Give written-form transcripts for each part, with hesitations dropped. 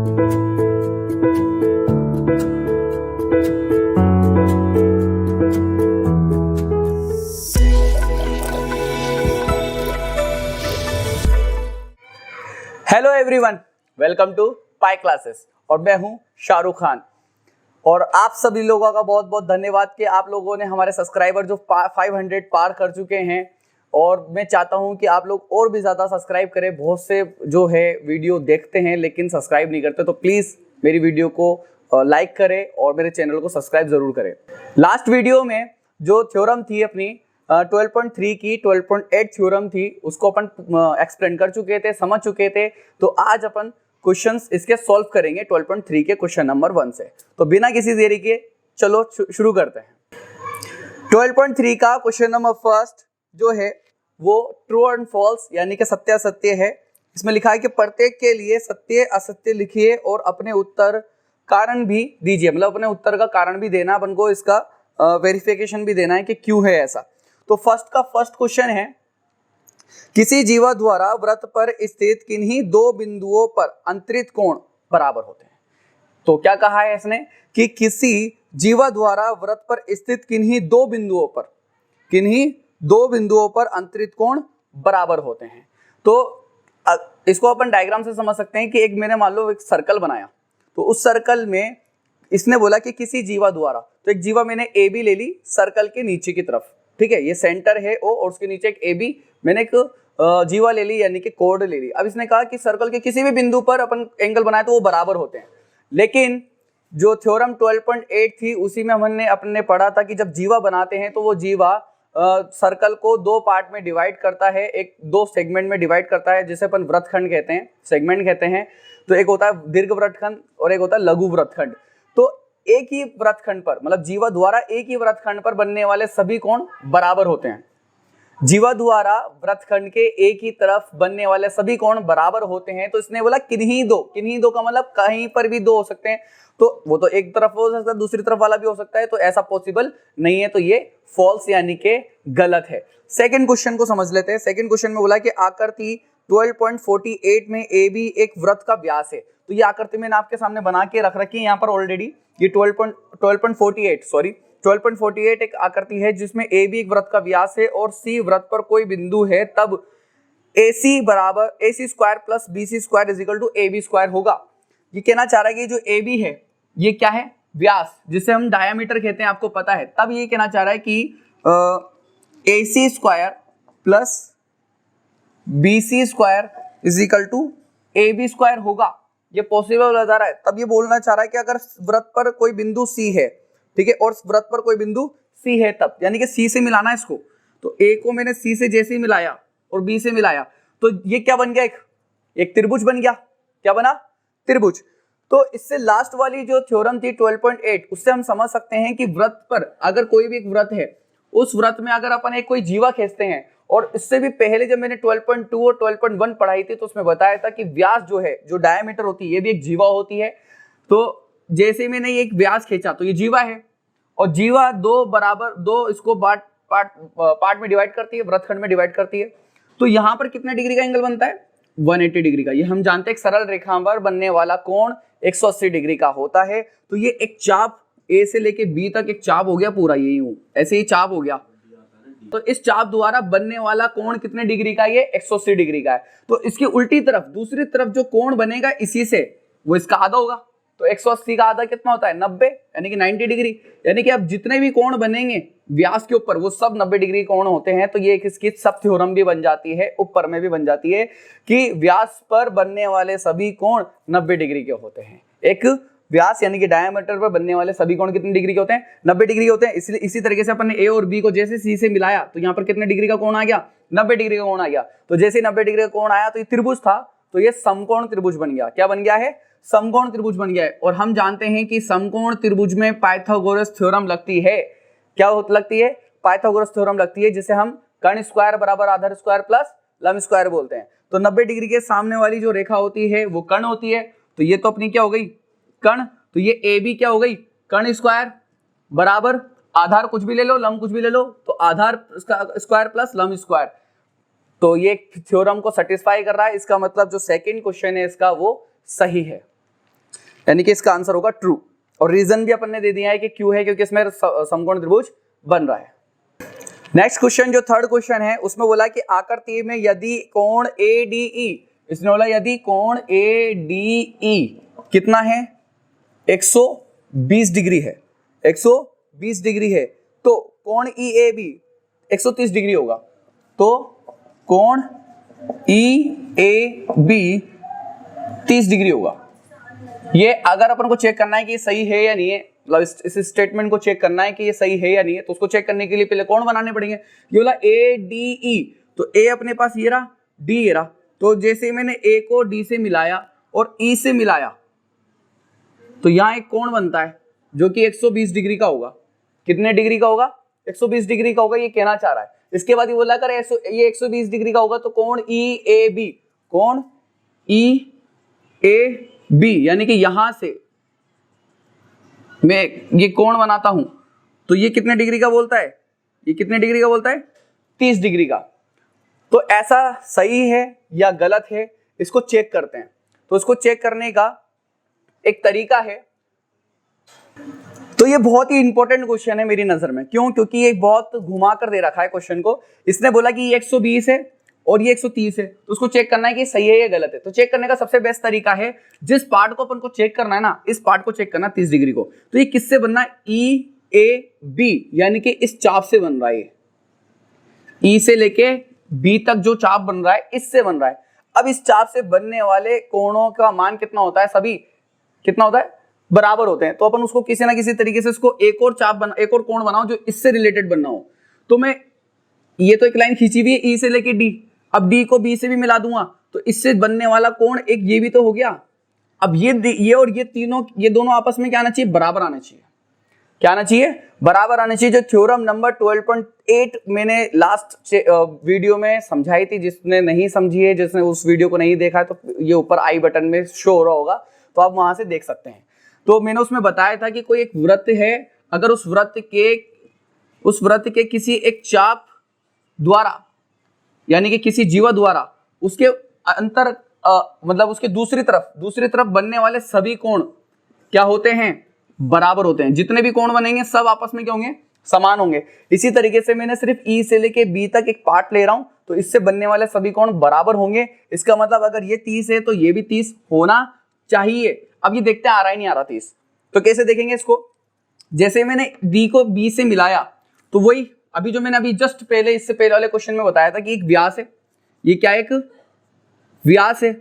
Hello everyone, welcome to Pi Classes और मैं हूं शाहरुख खान। और आप सभी लोगों का बहुत बहुत धन्यवाद कि आप लोगों ने हमारे सब्सक्राइबर जो 500 पार कर चुके हैं, और मैं चाहता हूं कि आप लोग और भी ज़्यादा सब्सक्राइब करें। बहुत से जो है वीडियो देखते हैं लेकिन सब्सक्राइब नहीं करते, तो प्लीज़ मेरी वीडियो को लाइक करें और मेरे चैनल को सब्सक्राइब ज़रूर करें। लास्ट वीडियो में जो थ्योरम थी अपनी 12.3 की 12.8 थ्योरम थी, उसको अपन एक्सप्लेन कर चुके थे, समझ चुके थे। तो आज अपन क्वेश्चंस इसके सॉल्व करेंगे 12.3 के क्वेश्चन नंबर 1 से। तो बिना किसी देरी के चलो शुरू करते हैं। 12.3 का क्वेश्चन नंबर फर्स्ट जो है वो ट्रू एंड फॉल्स यानी कि सत्य असत्य है। इसमें लिखा है कि प्रत्येक के लिए सत्य असत्य लिखिए और अपने उत्तर कारण भी दीजिए, मतलब अपने उत्तर का कारण भी देना, अपन को इसका वेरिफिकेशन भी देना है कि क्यों है ऐसा। तो फर्स्ट क्वेश्चन है, किसी जीवा द्वारा वृत्त पर स्थित किन्हीं दो बिंदुओं पर अंतरित कोण बराबर होते हैं। तो क्या कहा है इसने कि किसी जीवा द्वारा वृत्त पर स्थित किन्हीं दो बिंदुओं पर अंतरित कोण बराबर होते हैं। तो इसको अपन डायग्राम से समझ सकते हैं कि एक मैंने मान लो एक सर्कल बनाया, तो उस सर्कल में इसने बोला कि किसी जीवा द्वारा, तो एक जीवा मैंने ए बी ले ली सर्कल के नीचे की तरफ, ठीक है, ये सेंटर है ओ और उसके नीचे एक ए बी मैंने एक जीवा ले ली यानी कि कोड ले ली। अब इसने कहा कि सर्कल के किसी भी बिंदु पर अपन एंगल बनाए तो वो बराबर होते हैं। लेकिन जो थ्योरम 12.8 थी उसी में हमने अपने पढ़ा था कि जब जीवा बनाते हैं तो वो जीवा सर्कल को दो पार्ट में डिवाइड करता है, एक दो सेगमेंट में डिवाइड करता है, जिसे अपन वृत्तखंड कहते हैं, सेगमेंट कहते हैं। तो एक होता है दीर्घ वृत्तखंड और एक होता है लघु वृत्तखंड। तो एक ही वृत्तखंड पर, मतलब जीवा द्वारा एक ही वृत्तखंड पर बनने वाले सभी कोण बराबर होते हैं। जीवा द्वारा वृत्तखंड के एक ही तरफ बनने वाले सभी कोण बराबर होते हैं। तो इसने बोला किन्हीं दो का मतलब कहीं पर भी दो हो सकते हैं, तो वो तो एक तरफ हो सकता है, दूसरी तरफ वाला भी हो सकता है, तो ऐसा पॉसिबल नहीं है। तो ये फॉल्स यानी कि गलत है। सेकंड क्वेश्चन को समझ लेते हैं। सेकंड क्वेश्चन में बोला कि आकृति 12.48 में ए बी एक वृत्त का व्यास है। तो ये आकृति मैंने आपके सामने बना के रख रखी है यहाँ पर ऑलरेडी। ये 12.48 एक आकृति है जिसमें ए बी एक वृत्त का व्यास है और सी वृत्त पर कोई बिंदु है, तब AC बराबर AC square plus BC square is equal to AB square होगा। ये कहना चाह रहा है कि जो AB है ये क्या है, व्यास, जिसे हम डायमीटर कहते हैं, आपको पता है। तब ये कहना चाह रहा है कि AC square plus BC square is equal to AB square होगा। ये पॉसिबल बता रहा है। तब ये बोलना चाह रहा है कि अगर वृत्त पर कोई बिंदु C है, ठीक है, और वृत्त पर कोई बिंदु C है, तब यानी कि C से मिलाना है इसको। तो A को मैंने C से जैसे ही मिलाया और B से मिलाया तो ये क्या बन गया, एक त्रिभुज बन गया। क्या बना, त्रिभुज। तो इससे लास्ट वाली जो थ्योरम थी 12.8, उससे हम समझ सकते हैं कि वृत्त पर अगर कोई भी एक वृत्त है, उस वृत्त में अगर अपन एक कोई जीवा खींचते हैं, और इससे भी पहले जब मैंने 12.2 और 12.1 पढ़ाई थी तो उसमें बताया था कि व्यास जो है, जो डायमीटर होती है, ये भी एक जीवा होती है। तो जैसे मैंने एक व्यास खींचा तो ये जीवा है, और जीवा दो इसको पार्ट में डिवाइड करती है, वृत्तखंड में डिवाइड करती है। तो यहाँ पर कितने डिग्री का एंगल बनता है, 180 डिग्री का। ये हम जानते हैं एक सरल रेखा पर बनने वाला कोण 180 डिग्री का होता है। तो ये एक चाप ए से लेके बी तक एक चाप हो गया पूरा, ये यूं ऐसे ही चाप हो गया। तो इस चाप द्वारा बनने वाला कोण कितने डिग्री का, ये 180 डिग्री का है। तो इसकी उल्टी तरफ, दूसरी तरफ जो कोण बनेगा इसी से, वो इसका आधा होगा। तो 180 का आधा कितना होता है, 90, यानी कि 90 डिग्री। यानी कि अब जितने भी कोण बनेंगे व्यास के ऊपर वो सब 90 डिग्री कोण होते हैं। तो ये इसकी सब थ्योरम भी बन जाती है, ऊपर में भी बन जाती है कि व्यास पर बनने वाले सभी कोण 90 डिग्री के होते हैं। एक व्यास यानी कि डायमीटर पर बनने वाले सभी कोण कितने डिग्री के होते हैं, 90 डिग्री होते हैं। इसलिए इसी तरीके से अपन ने ए और बी को जैसे सी से मिलाया तो यहाँ पर कितने डिग्री का कोण आ गया, 90 डिग्री का कोण आ गया। तो जैसे 90 डिग्री का कोण आया तो ये त्रिभुज था, तो ये समकोण त्रिभुज बन गया। क्या बन गया है, समकोण त्रिभुज बन गया है। और हम जानते हैं कि समकोण त्रिभुज में पाइथागोरस थ्योरम लगती है। क्या लगती है, पाइथागोरस थ्योरम लगती है, जिसे हम कर्ण स्क्वायर बराबर आधार स्क्वायर प्लस लंब स्क्वायर बोलते हैं। तो 90 डिग्री के सामने वाली जो रेखा होती है वो कर्ण होती है। तो ये तो अपनी क्या हो गई, कर्ण। तो ये ए बी क्या हो गई, कर्ण स्क्वायर बराबर आधार कुछ भी ले लो, लंब कुछ भी ले लो, तो आधार स्क्वायर प्लस लंब स्क्वायर। तो ये थ्योरम को सेटिस्फाई कर रहा है। इसका मतलब जो सेकंड क्वेश्चन है इसका वो सही है। यानी कि इसका आंसर होगा ट्रू। और रीजन भी अपन ने दे दिया है कि क्यों है, क्योंकि इसमें समकोण त्रिभुज बन रहा है। नेक्स्ट क्वेश्चन जो थर्ड क्वेश्चन है उसमें बोला कि आकृति में यदि कोण ADE, इसने बोला यदि कोण ADE कितना है 120 डिग्री है, 120 डिग्री है, तो कोण EAB 130 डिग्री होगा। तो कोण EAB 30 डिग्री होगा। ये अगर अपन को चेक करना है कि ये सही है या नहीं है, मतलब इस स्टेटमेंट को चेक करना है कि ये सही है या नहीं है, तो उसको चेक करने के लिए पहले कोण बनाने पड़ेंगे। ये बोला ADE, तो A अपने पास ये रहा, D ये रहा, तो जैसे मैंने A को D से मिलाया और E से मिलाया तो यहाँ एक कोण बनता है जो कि 120 डिग्री का होगा। कितने डिग्री का होगा? 120 डिग्री का होगा, ये कहना चाह रहा है। इसके बाद ये बोला कर ये 120 डिग्री का होगा तो कोण EAB, कोण EAB यानी कि यहां से मैं ये कोण बनाता हूं तो ये कितने डिग्री का बोलता है? ये कितने डिग्री का बोलता है? 30 डिग्री का। तो ऐसा सही है या गलत है, इसको चेक करते हैं। तो इसको चेक करने का एक तरीका है, तो ये बहुत ही इंपॉर्टेंट क्वेश्चन है मेरी नजर में। क्यों? क्योंकि ये बहुत घुमा कर दे रखा है क्वेश्चन को। इसने बोला कि ये 120 है और ये 130 है, तो उसको चेक करना है कि सही है या गलत है। तो चेक करने का सबसे बेस्ट तरीका है, जिस पार्ट को अपन को चेक करना है ना, इस पार्ट को चेक करना 30 डिग्री को। तो ये किससे बनना है? EAB यानी कि इस चाप से बन रहा है। E से लेके B तक जो चाप बन रहा है इससे बन रहा है। अब इस चाप से बनने वाले कोणों का मान कितना होता है? सभी कितना होता है? बराबर होते हैं। तो अपन उसको किसी ना किसी तरीके से इसको एक और कोण बनाओ जो इससे रिलेटेड बनना हो। तो मैं ये तो एक लाइन खींची हुई है E से लेके D, अब D को B से भी मिला दूंगा तो इससे बनने वाला कोण एक ये भी तो हो गया। अब ये और ये दोनों आपस में क्या आना चाहिए? बराबर आना चाहिए। क्या आना चाहिए? बराबर आना चाहिए। जो थ्योरम नंबर 12.8 मैंने लास्ट वीडियो में समझाई थी, जिसने नहीं समझी है, जिसने उस वीडियो को नहीं देखा है, तो ये ऊपर आई बटन में शो हो रहा होगा, तो आप वहां से देख सकते हैं। तो मैंने उसमें बताया था कि कोई एक वृत्त है, अगर उस वृत्त के किसी एक चाप द्वारा यानी कि किसी जीवा द्वारा उसके अंतर मतलब उसके दूसरी तरफ बनने वाले सभी कोण क्या होते हैं? बराबर होते हैं। जितने भी कोण बनेंगे सब आपस में क्या होंगे? समान होंगे। इसी तरीके से मैंने सिर्फ E से लेके B तक एक पार्ट ले रहा हूं तो इससे बनने वाले सभी कोण बराबर होंगे। इसका मतलब अगर ये 30 है तो ये भी 30 होना चाहिए। अब ये देखते हैं आ रहा है नहीं आ रहा 30, तो कैसे देखेंगे इसको? जैसे मैंने D को B से मिलाया तो वही अभी जो मैंने जस्ट पहले इससे पहले वाले क्वेश्चन में बताया था कि एक व्यास है, ये क्या है? एक व्यास है।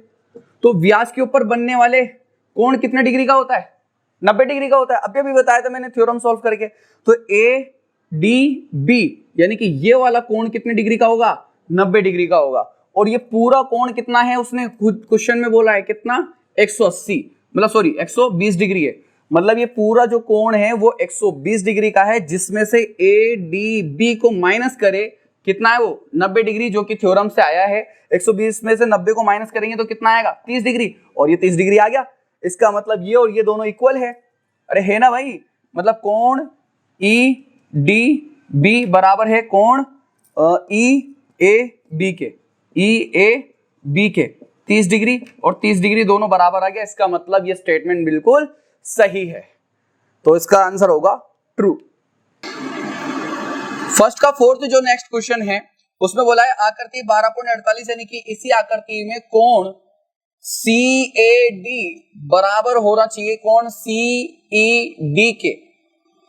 तो व्यास के ऊपर बनने वाले कोण कितने डिग्री का होता है? 90 डिग्री का होता है। अभी बताया था मैंने थ्योरम सॉल्व करके। तो ADB यानी कि ये वाला कोण कितने डिग्री का होगा? 90 डिग्री का होगा। और ये पूरा कोण कितना है? उसने खुद क्वेश्चन में बोला है कितना? 180, मतलब सॉरी 120 डिग्री है। मतलब ये पूरा जो कोण है वो 120 डिग्री का है, जिसमें से ADB को माइनस करे कितना है? वो 90 डिग्री, जो कि थ्योरम से आया है। 120 में से 90 को माइनस करेंगे तो कितना आएगा? 30 डिग्री, और ये 30 डिग्री आ गया। इसका मतलब ये और ये दोनों इक्वल है। अरे है ना भाई? मतलब कोण EDB बराबर है कोण EAB के 30 डिग्री, और 30 डिग्री दोनों बराबर आ गया। इसका मतलब ये स्टेटमेंट बिल्कुल सही है। तो इसका आंसर होगा ट्रू। फर्स्ट का फोर्थ जो नेक्स्ट क्वेश्चन है उसमें बोला है आकृति 12.48 यानी कि इसी आकृति में कोण CAD बराबर होना चाहिए कोण CED के।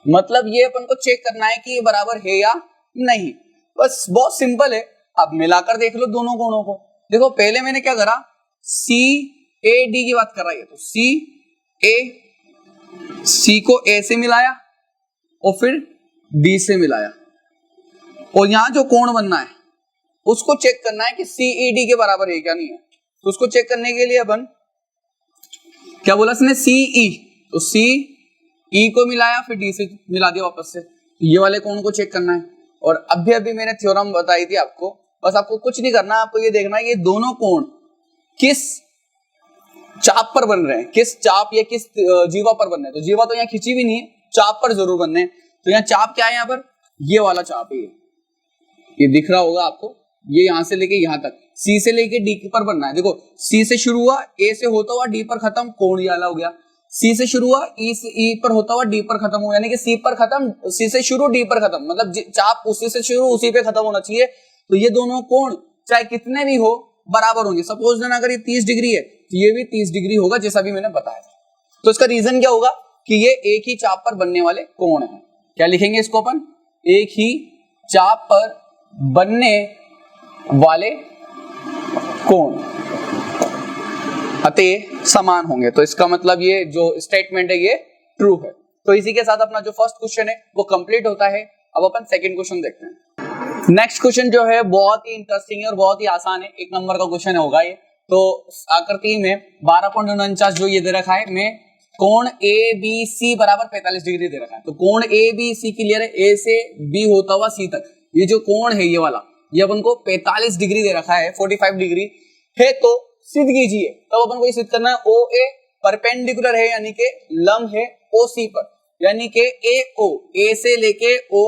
मतलब ये अपन को चेक करना है कि ये बराबर है या नहीं। बस बहुत सिंपल है। अब मिलाकर देख लो दोनों कोणों को। देखो पहले मैंने क्या करा? CAD की बात कर रहा है तो C को A से मिलाया और फिर D से मिलाया, और यहां जो कोण बनना है उसको चेक करना है कि CED के बराबर है क्या नहीं है। तो उसको चेक करने के लिए अपन क्या बोला इसने? CE, तो CE को मिलाया फिर D से मिला दिया वापस से। ये वाले कोण को चेक करना है। और अभी मैंने थ्योरम बताई थी आपको, बस आपको कुछ नहीं करना, आपको ये देखना है ये दोनों कोण किस चाप पर बन रहे हैं, किस चाप या किस जीवा पर बन रहे हैं। तो जीवा तो यहाँ खिंची भी नहीं है, चाप पर जरूर बनने हैं। तो यहाँ चाप क्या है? यहाँ पर ये वाला चाप है, ये दिख रहा होगा आपको। ये यहां से लेके यहां तक C से लेके D पर बनना है। देखो C से शुरू हुआ, A से होता हुआ D पर खत्म, कोण ये वाला हो गया। सी से शुरू हुआ, ई पर होता हुआ डी पर खत्म हुआ, यानी कि सी पर खत्म, सी से शुरू डी पर खत्म, मतलब चाप उसी से शुरू उसी पे खत्म होना चाहिए। तो ये दोनों कोण चाहे कितने भी हो बराबर होंगे। सपोज देना अगर ये 30 डिग्री है तो ये भी 30 डिग्री होगा, जैसा भी मैंने बताया। तो इसका रीजन क्या होगा कि ये एक ही चाप पर बनने वाले कोण हैं। क्या लिखेंगे इसको अपन, एक ही चाप पर बनने वाले कोण अतः समान होंगे। तो इसका मतलब ये जो स्टेटमेंट है ये ट्रू है। तो इसी के साथ अपना जो फर्स्ट क्वेश्चन है वो कंप्लीट होता है। अब अपन सेकंड क्वेश्चन देखते हैं। नेक्स्ट क्वेश्चन जो है बहुत ही इंटरेस्टिंग है और बहुत ही आसान है, एक नंबर का क्वेश्चन होगा ये। तो आकृति में 12.49 जो ये दे रखा है में कोण ए बी सी बराबर 45 डिग्री दे रखा है। तो कोण ए बी सी क्लियर है, ए से बी होता हुआ सी तक ये जो कोण है ये वाला, ये अपन को 45 डिग्री दे रखा है, 45 डिग्री है। तो सिद्ध कीजिए, तब अपन को ये सिद्ध करना है ओ ए परपेंडिकुलर है, यानी कि लंब है ओ सी पर, यानी कि ए ओ, ए से लेके ओ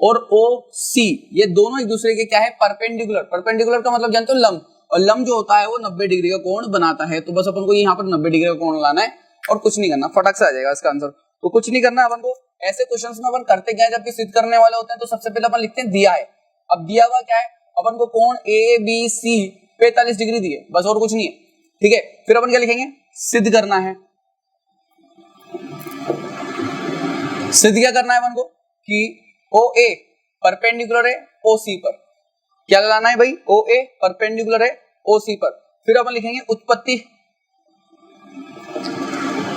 और ओ सी ये दोनों एक दूसरे के क्या है, परपेंडिकुलर। परपेंडिकुलर का मतलब जानते हो लंब, और लंब जो होता है वो 90 डिग्री का कोण बनाता है। तो बस अपन को यहाँ पर 90 डिग्री का कोण लाना है और कुछ नहीं करना, फटक से आ जाएगा इसका आंसर। तो कुछ नहीं करना अपन को। ऐसे क्वेश्चंस में अपन करते क्या है, जब भी सिद्ध करने वाले होते हैं तो सबसे पहले अपन लिखते हैं दिया है। अब दिया हुआ क्या है, अपन को कोण ए बी सी 45 डिग्री दिए, बस और कुछ नहीं है, ठीक है। फिर अपन क्या लिखेंगे, सिद्ध करना है। सिद्ध क्या करना है अपन को कि ओ ए परपेंडिकुलर है ओ सी पर। क्या लाना है भाई, ओ ए परपेंडिकुलर है ओ सी पर। फिर अपन लिखेंगे उत्पत्ति।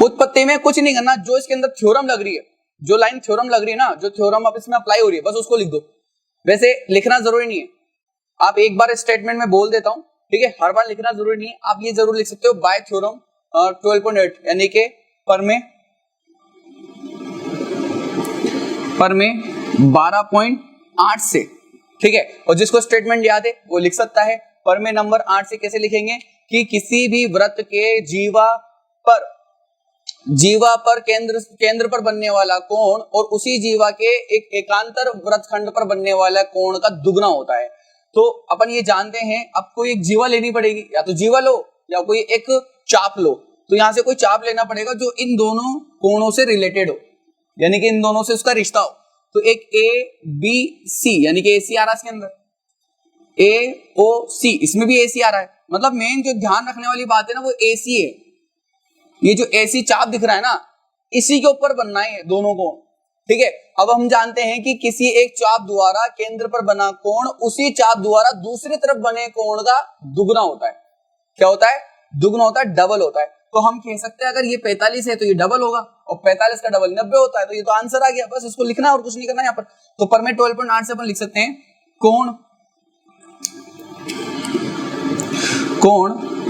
उत्पत्ति में कुछ नहीं करना, जो इसके अंदर थ्योरम लग रही है, जो लाइन थ्योरम लग रही है ना, जो थ्योरम अब इसमें अप्लाई हो रही है, बस उसको लिख दो। वैसे लिखना जरूरी नहीं है, आप एक बार स्टेटमेंट में बोल देता हूं, ठीक है, हर बार लिखना जरूरी नहीं है। आप ये जरूर लिख सकते हो बाय थ्योरम 12.8 यानी कि पर में 12.8 से, ठीक है। और जिसको स्टेटमेंट याद है वो लिख सकता है। पर में नंबर 8 से कैसे लिखेंगे कि किसी भी वृत्त के जीवा पर केंद्र पर बनने वाला कोण और उसी जीवा के एक एकांतर वृत्तखंड पर बनने वाला कोण का दुगना होता है। तो अपन ये जानते हैं, अब कोई एक जीवा लेनी पड़ेगी, या तो जीवा लो या कोई एक चाप लो। तो यहां से कोई चाप लेना पड़ेगा जो इन दोनों कोणों से रिलेटेड हो, यानी कि इन दोनों से उसका रिश्ता हो। तो एक ए बी सी यानी कि ए सी आ रहा है इसके अंदर, ए ओ सी इसमें भी ए सी आ रहा है। मतलब मेन जो ध्यान रखने वाली बात है ना वो ए सी है। ये जो ए सी चाप दिख रहा है ना, इसी के ऊपर बनना है दोनों कोण, ठीक है। अब हम जानते हैं कि किसी एक चाप द्वारा केंद्र पर बना कोण उसी चाप द्वारा दूसरी तरफ बने कोण का दुगना होता है। क्या होता है, दुगना होता है, डबल होता है। तो हम कह सकते हैं अगर ये 45 है तो ये डबल होगा, और 45 का डबल 90 होता है। तो ये तो आंसर आ गया, बस इसको लिखना है और कुछ नहीं करना है यहाँ पर। तो पर में 12.8 से अपन लिख सकते हैं कोण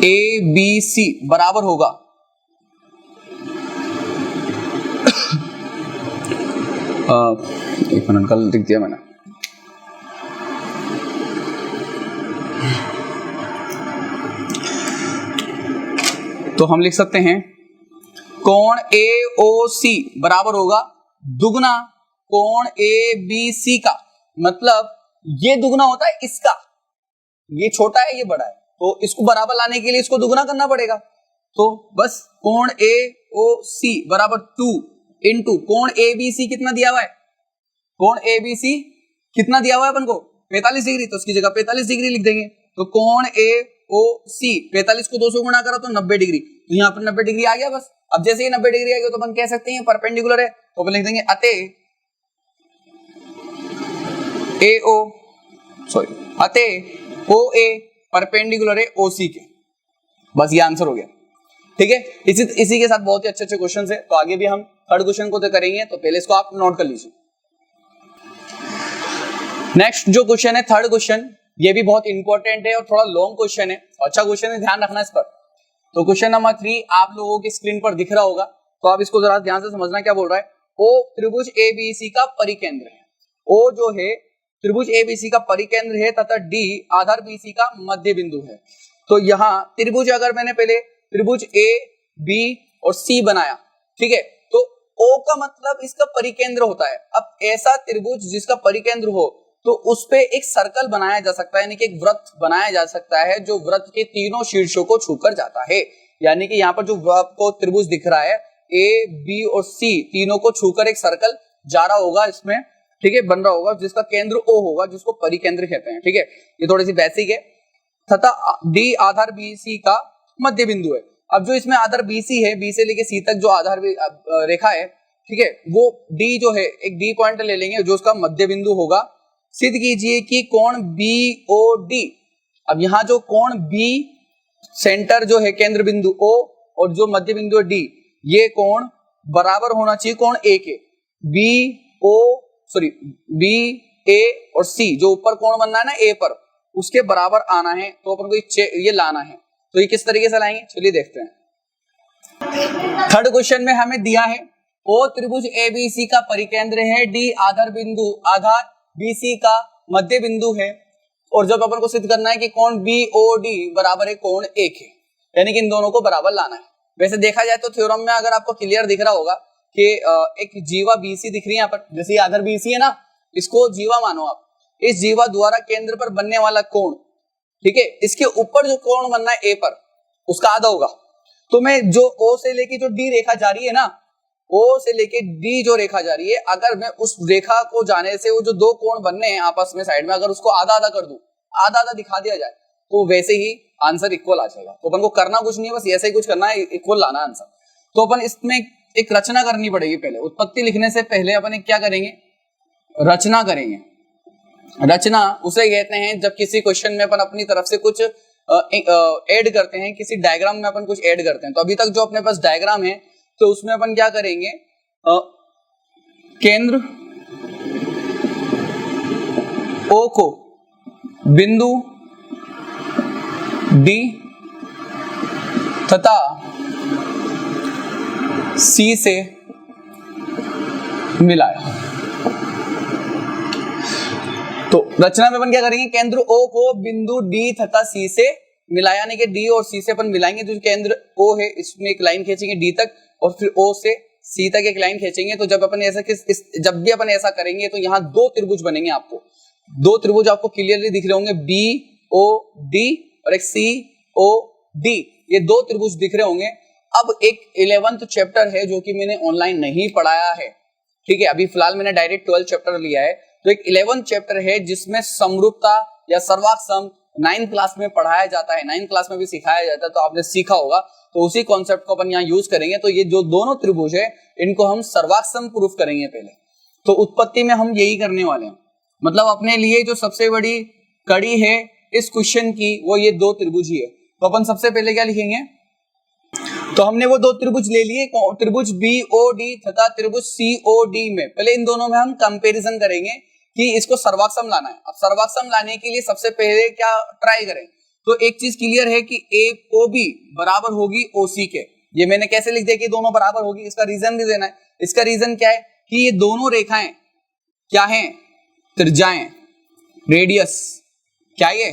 ए बी सी बराबर होगा एक मिनट कल लिख दिया मैंने, तो हम लिख सकते हैं कोण ए ओ सी बराबर होगा दुगना कोण ए बी सी का। मतलब ये दुगना होता है इसका, ये छोटा है ये बड़ा है, तो इसको बराबर लाने के लिए इसको दुगना करना पड़ेगा। तो बस कोण ए ओ सी बराबर 2 इंटू कोण ए बी सी कितना दिया हुआ है, कोण ए बी सी कितना दिया हुआ है अपन को 45 डिग्री, तो उसकी जगह 45 डिग्री लिख देंगे। तो कोण ए ओ सी 45 को 2 से गुणा करो तो 90 डिग्री, तो यहाँ पर 90 डिग्री आ गया बस। अब जैसे ही 90 डिग्री आ गया तो अपन कह सकते हैं परपेंडिकुलर है, तो अपन लिख देंगे अतः ओ ए परपेंडिकुलर है ओ सी के। बस ये आंसर हो गया, ठीक है। इसी के साथ बहुत ही अच्छे अच्छे क्वेश्चन है। तो आगे भी हम थर्ड क्वेश्चन को तो करेंगे, तो पहले इसको आप नोट कर लीजिए। नेक्स्ट जो क्वेश्चन है थर्ड क्वेश्चन, ये भी बहुत इंपॉर्टेंट है और थोड़ा लॉन्ग क्वेश्चन है, अच्छा क्वेश्चन है, ध्यान रखना इस पर। तो क्वेश्चन नंबर 3 आप लोगों की स्क्रीन पर दिख रहा होगा, तो आप इसको जरा ध्यान से समझना क्या बोल रहा है। ओ त्रिभुज एबीसी का परिकेंद्र है, ओ जो है त्रिभुज एबीसी का परिकेंद्र है तथा डी आधार बीसी का मध्य बिंदु है। तो यहाँ त्रिभुज अगर मैंने पहले त्रिभुज ए बी और सी बनाया, ठीक है, तो ओ का मतलब इसका परिकेंद्र होता है। अब ऐसा त्रिभुज जिसका परिकेंद्र हो तो उस पे एक सर्कल बनाया जा सकता है, यानी कि एक वृत्त बनाया जा सकता है जो वृत्त के तीनों शीर्षों को छूकर जाता है। यानी कि यहाँ पर जो आपको त्रिभुज दिख रहा है ए बी और सी तीनों को छूकर एक सर्कल जा रहा होगा इसमें, ठीक है, बन रहा होगा जिसका केंद्र O होगा, जिसको परिकेंद्र कहते हैं, ठीक है। ये थोड़ी सी बेसिक है। तथा डी आधार BC का मध्य बिंदु है। अब जो इसमें आधार BC है, B से लेके C तक जो आधार रेखा है, ठीक है, वो D जो है एक D पॉइंट ले लेंगे जो उसका मध्य बिंदु होगा। सिद्ध कीजिए कि कोण BOD, अब यहाँ जो कोण B सेंटर जो है केंद्र बिंदु O और जो मध्य बिंदु है D, ये कोण बराबर होना चाहिए कोण A के। BA और C जो ऊपर कोण बनना है ना A पर, उसके बराबर आना है, तो अपन को ये लाना है। तो ये किस तरीके से लाएंगे, चलिए देखते हैं। थर्ड क्वेश्चन में हमें दिया है O त्रिभुज ABC का परिकेंद्र है, D आधार BC का मध्य बिंदु है, और जब अपन को सिद्ध करना है कि कोण BOD बराबर है कोण A के, यानी कि इन दोनों को बराबर लाना है। वैसे देखा जाए तो थ्योरम में अगर आपको क्लियर दिख रहा होगा कि एक जीवा BC दिख रही है यहाँ पर, जैसे आधार BC है ना, इसको जीवा मानो आप। इस जीवा द्वारा केंद्र पर बनने वाला कोण, ठीक है, इसके ऊपर जो कोण बनना है A पर, उसका आधा होगा। तो मैं जो O से लेके जो D रेखा जा रही है ना, O से लेके D जो रेखा जा रही है, अगर मैं उस रेखा को जाने से वो जो दो कोण बनने हैं आपस में साइड में, अगर उसको आधा आधा कर दूं, आधा आधा दिखा दिया जाए, तो वैसे ही आंसर इक्वल आ जाएगा। तो अपन को करना कुछ नहीं है, बस ऐसा ही कुछ करना है, इक्वल लाना आंसर। तो अपन इसमें एक रचना करनी पड़ेगी। पहले उत्पत्ति लिखने से पहले अपन क्या करेंगे, रचना करेंगे। रचना उसे कहते हैं जब किसी क्वेश्चन में अपन अपनी तरफ से कुछ ऐड करते हैं, किसी डायग्राम में अपन कुछ ऐड करते हैं। तो अभी तक जो अपने पास डायग्राम है, तो उसमें अपन क्या करेंगे, केंद्र O को बिंदु D तथा C से मिलाया। तो रचना में अपन क्या करेंगे, केंद्र O को बिंदु D तथा C से मिलाया, यानी कि D और C से अपन मिलाएंगे। जो केंद्र O है इसमें एक लाइन खींचेंगे D तक, और फिर O से C तक एक लाइन खींचेंगे। तो जब अपन ऐसा जब भी अपन ऐसा करेंगे तो यहाँ दो त्रिभुज बनेंगे। आपको दो त्रिभुज आपको क्लियरली दिख रहे होंगे, BOD और एक COD, ये दो त्रिभुज दिख रहे होंगे। अब एक 11th चैप्टर है जो कि मैंने ऑनलाइन नहीं पढ़ाया है, ठीक है, अभी फिलहाल मैंने डायरेक्ट 12th चैप्टर लिया है। तो एक 11th चैप्टर है जिसमें समरूपता या सर्वाक्षम 9th क्लास में पढ़ाया जाता है, 9th क्लास में भी सिखाया जाता है, तो आपने सीखा होगा। तो उसी कॉन्सेप्ट को अपन यहाँ यूज करेंगे। तो ये जो दोनों त्रिभुज है इनको हम सर्वाक्षम प्रूफ करेंगे पहले। तो उत्पत्ति में हम यही करने वाले हैं, मतलब अपने लिए जो सबसे बड़ी कड़ी है इस क्वेश्चन की, वो ये दो त्रिभुज ही है। तो अपन सबसे पहले क्या लिखेंगे, तो हमने वो दो त्रिभुज ले लिए, त्रिभुज BOD तथा त्रिभुज COD में। पहले इन दोनों में हम कंपैरिजन करेंगे कि इसको सर्वाक्षम लाना है। अब सर्वाक्षम लाने के लिए सबसे पहले क्या ट्राई करें, तो एक चीज क्लियर है कि AOB बराबर होगी OC के। ये मैंने कैसे लिख दिया कि दोनों बराबर होगी, इसका रीजन भी देना है। इसका रीजन क्या है कि ये दोनों रेखाएं क्या हैं, त्रिज्याएं, रेडियस, क्या ये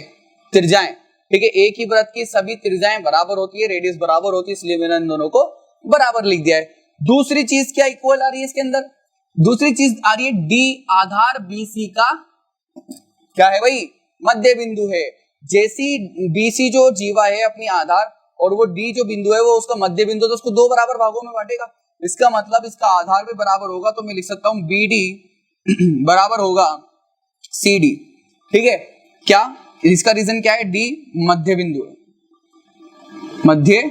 त्रिज्याएं, ठीक है। एक ही वृत्त की सभी त्रिज्याएं बराबर होती है, रेडियस बराबर होती है, इसलिए मैंने इन दोनों को बराबर लिख दिया है। दूसरी चीज क्या इक्वल आ रही है इसके अंदर, दूसरी चीज आ रही है D आधार BC का क्या है भाई, मध्य बिंदु है। जैसी BC जो जीवा है अपनी आधार, और वो D जो बिंदु है वो उसका मध्य बिंदु, तो उसको दो बराबर भागों में बांटेगा। इसका मतलब इसका आधार भी बराबर होगा। तो मैं लिख सकता हूं BD बराबर होगा CD, ठीक है। क्या इसका रीजन क्या है, D मध्य बिंदु है, मध्य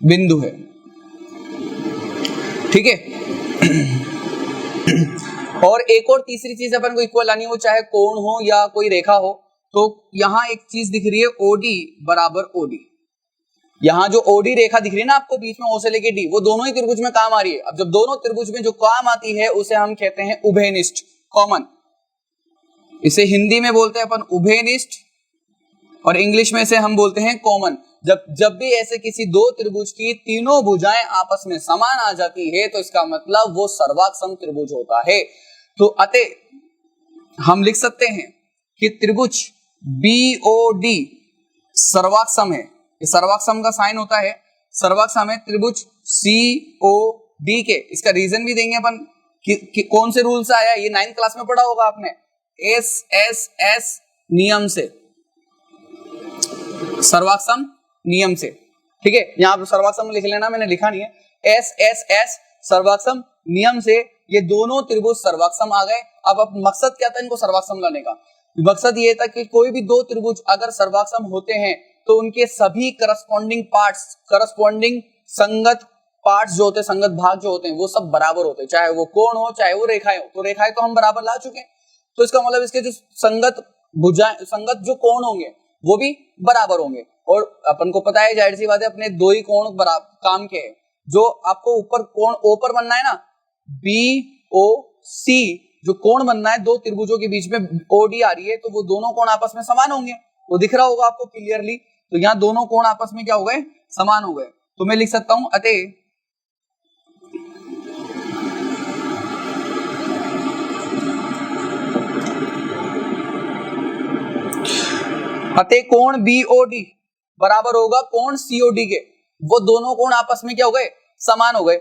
बिंदु है, ठीक है। और एक और तीसरी चीज अपन को इक्वल लानी हो, चाहे कोण हो या कोई रेखा हो। तो यहां एक चीज दिख रही है OD बराबर OD, यहां जो OD रेखा दिख रही है ना आपको बीच में O से लेके D, वो दोनों ही त्रिभुज में काम आ रही है। अब जब दोनों त्रिभुज में जो काम आती है उसे हम कहते हैं उभयनिष्ठ, कॉमन। इसे हिंदी में बोलते हैं अपन उभयनिष्ठ, और इंग्लिश में से हम बोलते हैं कॉमन। जब भी ऐसे किसी दो त्रिभुज की तीनों भुजाएं आपस में समान आ जाती है तो इसका मतलब वो सर्वाक्षम त्रिभुज होता है। तो अतः हम लिख सकते हैं कि त्रिभुज BOD सर्वाक्षम है। ये सर्वाक्षम का साइन होता है, सर्वाक्षम है त्रिभुज COD के। इसका रीजन भी देंगे अपन कि कौन से रूल से आया, ये 9th क्लास में पढ़ा होगा आपने, SSS नियम से, सर्वाक्षम नियम से, ठीक है, यहाँ पर सर्वाक्षम लिख लेना, मैंने लिखा नहीं है, एस एस एस सर्वाक्षम नियम से ये दोनों त्रिभुज सर्वाक्षम आ गए। अब मकसद क्या था इनको सर्वाक्षम लाने का? मकसद ये था कि कोई भी दो त्रिभुज अगर सर्वाक्षम होते हैं तो उनके सभी करस्पॉन्डिंग पार्ट्स, करस्पॉन्डिंग संगत पार्ट्स जो होते हैं, संगत भाग जो होते हैं, वो सब बराबर होते हैं, चाहे वो कोण हो चाहे वो रेखाएं हो। तो रेखाएं तो हम बराबर ला चुके हैं, तो इसका मतलब इसके जो संगत भुजाएं, संगत जो कोण होंगे वो भी बराबर होंगे। और अपन को पता है, जाहिर सी बात है, अपने दो ही कोण काम के हैं। जो आपको ऊपर कोण ओ पर बनना है ना, बी ओ सी जो कोण बनना है, दो त्रिभुजों के बीच में ओडी आ रही है, तो वो दोनों कोण आपस में समान होंगे, वो दिख रहा होगा आपको क्लियरली। तो यहाँ दोनों कोण आपस में क्या हो गए? समान हो गए। तो मैं लिख सकता हूं अतः कोण बीओडी बराबर होगा कोण सीओडी के। वो दोनों कोण आपस में क्या हो गए? समान हो गए।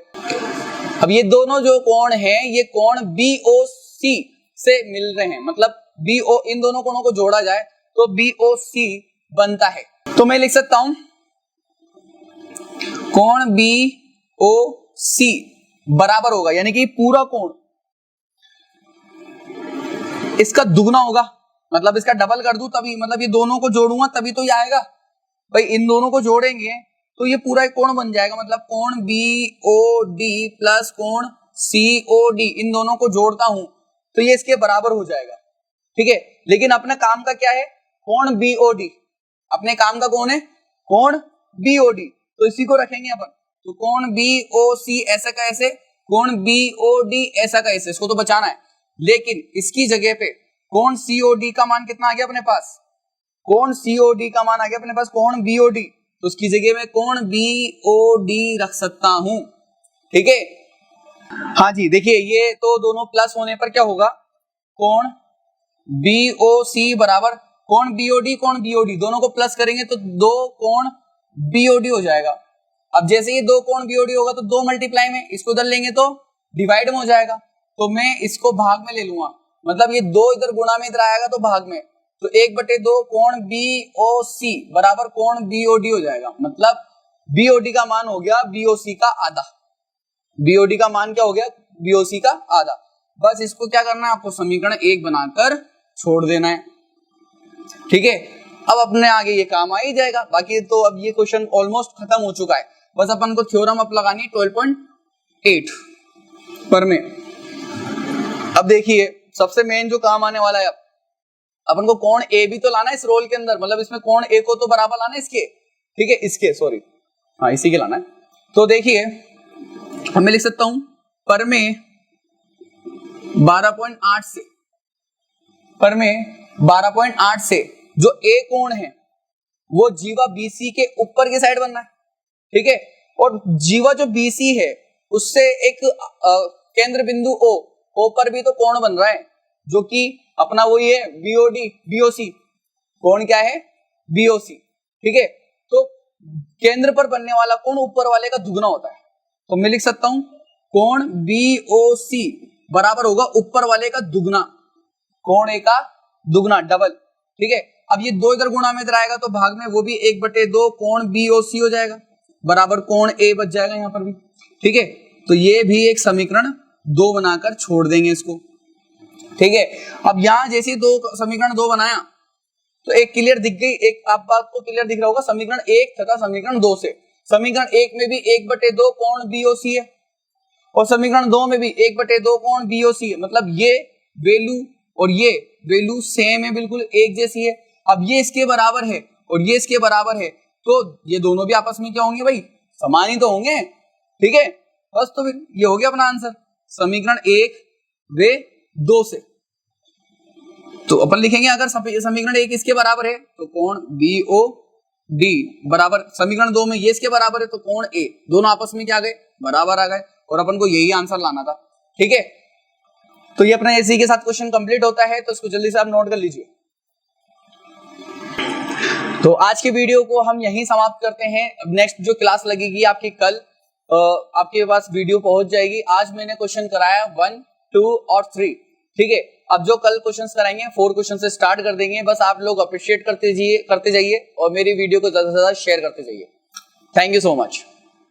अब ये दोनों जो कोण हैं ये कोण बीओसी से मिल रहे हैं, मतलब बीओ, इन दोनों कोणों को जोड़ा जाए तो बीओसी बनता है। तो मैं लिख सकता हूं कोण बीओसी बराबर होगा, यानी कि पूरा कोण इसका दुगना होगा, मतलब इसका डबल कर दूं तभी, मतलब ये दोनों को जोड़ूंगा तभी तो ये आएगा भाई। इन दोनों को जोड़ेंगे तो ये पूरा एक कोण बन जाएगा, मतलब कोण बीओडी प्लस कोण सीओडी, इन दोनों को जोड़ता हूं तो ये इसके बराबर हो जाएगा। ठीक है, लेकिन अपने काम का क्या है? कोण बीओडी। अपने काम का कौन है? कोण बीओडी, तो इसी को रखेंगे अपन। तो कोण बीओसी ऐसा का ऐसे, कोण बीओडी ऐसा का ऐसे, इसको तो बचाना है। लेकिन इसकी जगह पे कोण सीओडी का मान कितना आ गया अपने पास? कोण सीओडी का मान आ गया अपने पास कोण बीओडी, तो उसकी जगह में कोण बीओडी रख सकता हूं। ठीक है, हाँ जी, देखिए ये तो दोनों प्लस होने पर क्या होगा? कोण बीओसी बराबर कोण बीओडी दोनों को प्लस करेंगे तो दो कोण बीओडी हो जाएगा। अब जैसे ये दो कोण बीओडी होगा तो दो मल्टीप्लाई में इसको इधर लेंगे तो डिवाइड में हो जाएगा, तो मैं इसको भाग में ले लूंगा, मतलब ये दो इधर गुणा में इधर आएगा तो भाग में, तो 1/2 कोण बीओसी बराबर कोण बीओडी हो जाएगा। मतलब बीओडी का मान हो गया बीओसी का आधा। बीओडी का मान क्या हो गया? बीओसी का आधा। बस इसको क्या करना है आपको? समीकरण 1 बनाकर छोड़ देना है। ठीक है, अब अपने आगे ये काम आ ही जाएगा। बाकी तो अब ये क्वेश्चन ऑलमोस्ट खत्म हो चुका है, बस अपन को थ्योरम अप लगानी है 12.8 पर में। अब देखिए सबसे मेन जो काम आने वाला है, अब अपन को कोण ए भी तो लाना है इस रोल के अंदर, मतलब इसमें कोण ए को तो बराबर लाना है इसके, ठीक है, इसके, सॉरी, हाँ इसी के लाना है। तो देखिए मैं लिख सकता हूं पर में 12.8 से, पर में 12.8 से जो ए कोण है वो जीवा बीसी के ऊपर की साइड बनना है। ठीक है, और जीवा जो बीसी है उससे एक केंद्र बिंदु ओ पर भी तो कोण बन रहा है, जो कि अपना वही है बीओडी बीओसी। कोण क्या है? बीओसी। ठीक है, तो केंद्र पर बनने वाला कोण ऊपर वाले का दुगना होता है, तो मैं लिख सकता हूं कोण बीओसी बराबर होगा ऊपर वाले का दुगना, कोण ए का दुगना, डबल। ठीक है, अब ये दो इधर गुणा में इधर आएगा तो भाग में, वो भी 1/2 कोण बीओसी हो जाएगा बराबर कोण ए बच जाएगा यहाँ पर भी। ठीक है, तो ये भी एक समीकरण 2 बनाकर छोड़ देंगे इसको। ठीक है, अब यहां जैसे दो समीकरण 2 बनाया तो एक क्लियर दिख गई, एक आप बात को क्लियर दिख रहा होगा समीकरण 1 तथा समीकरण 2 से। समीकरण 1 में भी 1/2 कोण बीओसी है और समीकरण 2 में भी 1/2 कोण बीओसी है, मतलब ये वैल्यू और ये वैल्यू सेम है, बिल्कुल एक जैसी है। अब ये इसके बराबर है और ये इसके बराबर है, तो ये दोनों भी आपस में क्या होंगे भाई? समान ही तो होंगे। ठीक है, बस तो फिर ये हो गया अपना आंसर समीकरण 1 व 2 से। तो अपन लिखेंगे अगर समीकरण 1 इसके बराबर है तो कोण बीओडी बराबर, समीकरण 2 में ये इसके बराबर है तो कोण ए, दोनों आपस में क्या आ गए? बराबर आ गए, और अपन को यही आंसर लाना था। ठीक है, तो ये अपना इसी के साथ क्वेश्चन कंप्लीट होता है, तो इसको जल्दी से आप नोट कर लीजिए। तो आज के वीडियो को हम यहीं समाप्त करते हैं। अब नेक्स्ट जो क्लास लगेगी आपकी कल, आपके पास वीडियो पहुंच जाएगी। आज मैंने क्वेश्चन कराया 1, 2 और 3। ठीक है, अब जो कल क्वेश्चंस कराएंगे 4 क्वेश्चन से स्टार्ट कर देंगे। बस आप लोग अप्रिशिएट करते जाइए और मेरी वीडियो को ज्यादा से ज्यादा शेयर करते जाइए। Thank you so much.